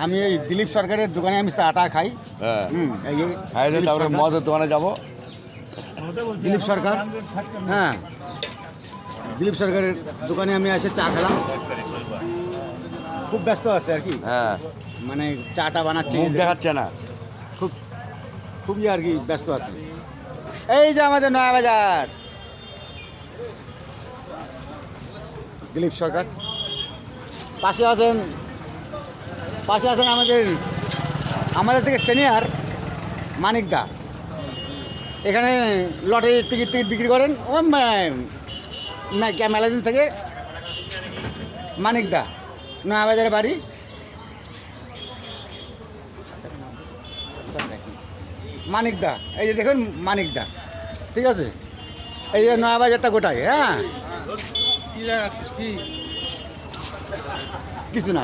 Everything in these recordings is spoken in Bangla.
আমি এই দিলীপ সরকারের দোকানে আমি আটা খাই। হ্যাঁ এই যে খাই দিয়ে দিলীপ তারপরে সরকার। মদের দোকানে যাবো। দিলীপ সরকার, হ্যাঁ দিলীপ সরকারের দোকানে আমি এসে চা খেলাম। খুব ব্যস্ত আছে আর কি, হ্যাঁ মানে চাটা বানাচ্ছে, মুখ দেখাচ্ছে না। খুব খুবই আর কি ব্যস্ত আছে। এই যে আমাদের নয়া বাজার, দিলীপ সরকার। পাশে আছেন আমাদের থেকে সিনিয়র মানিক দা। এখানে লটারির টিকিট বিক্রি করেন। ও মেলাদিন থেকে মানিক দা, নয়া বাজারে বাড়ি। মানিক দা, এই যে দেখুন মানিক দা, ঠিক আছে। এই যে নয়া বাজারটা গোটায়। হ্যাঁ কিছু না,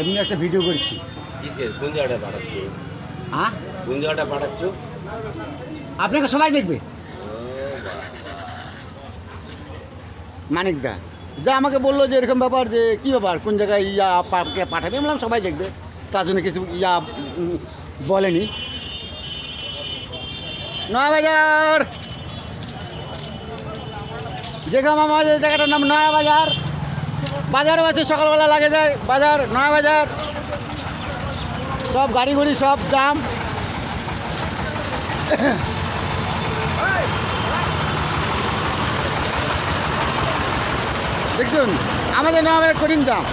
এমনি একটা ভিডিও করছি। কিসের কোন জায়গাটা পাঠাচ্ছো? হ্যাঁ কোন জায়গাটা পাঠাচ্ছো? আপনাকে সবাই দেখবে। মানিক দা যা আমাকে বললো যে এরকম ব্যাপার, যে কী ব্যাপার, কোন জায়গায় পাঠাবে। আমি বললাম সবাই দেখবে, তার জন্য কিছু বলেনি। নয়া বাজার, যেখানে আমাদের জায়গাটার নাম নয়া বাজার। বাজারও আছে, সকালবেলা লাগে যায় বাজার, নয়া বাজার। সব গাড়ি ঘড়ি সব জাম। দেখছুন আমাদের নয়া বাজার কঠিন জাম।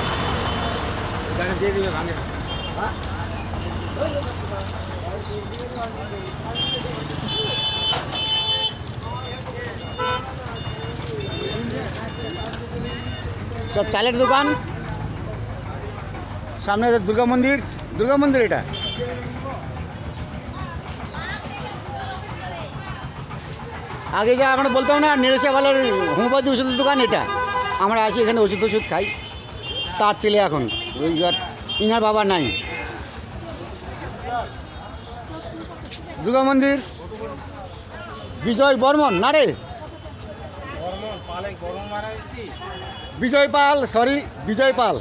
সব চালের দোকান। সামনে দুর্গা মন্দির এটা। আগে যা আমরা বলতাম না নেড়েশাওয়ালার হোমিওপ্যাথি ওষুধের দোকান, এটা আমরা আছি এখানে ওষুধ খাই। তার ছেলে এখন ওই ইনার বাবা নাই। দুর্গা মন্দির, বিজয় বর্মন না রে, বিজয় পাল, সরি বিজয় পাল।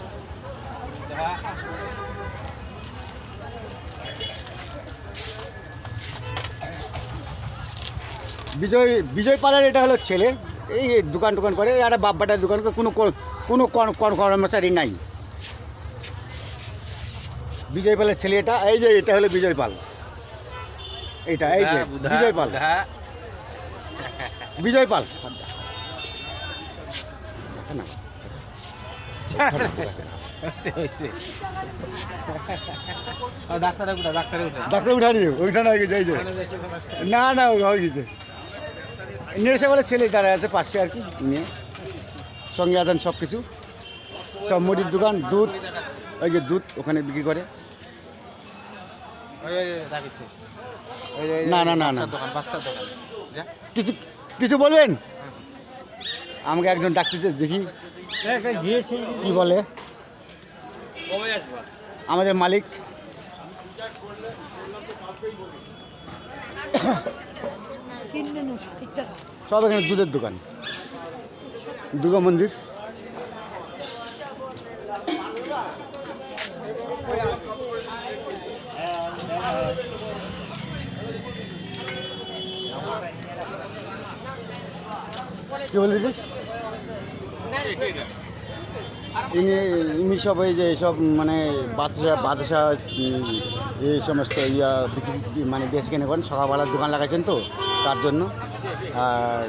বিজয় পালের এটা হলো ছেলে। এই দোকান করে, একটা বাপ্পাটার দোকান করে, কোনো কর্মচারী নাই। বিজয় পালের ছেলে এটা। এই যে এটা হলো বিজয় পাল, এইটা এই যে বিজয় পাল না। ডাক্তার উঠানি ওইটা না গেছে, এই যে না হয়ে গেছে। নেড়েশাওয়ালার ছেলে তারা আছে পাশে আর কি, নিয়ে সঙ্গে আছেন সব কিছু, সব মুদির দোকান, দুধ, ওই যে দুধ ওখানে বিক্রি করে। না কিছু বলবেন? আমাকে একজন ডাকতেছে, দেখি কি বলে। আমাদের মালিক সব এখানে দুধের দোকান। দুর্গা মন্দির, কি বলতেছিস? ইনি সব এই যে সব মানে বাদশা এই সমস্ত বিক্রি মানে বেশ কেনে করেন। সকালবেলার দোকান লাগাইছেন তো তার জন্য। আর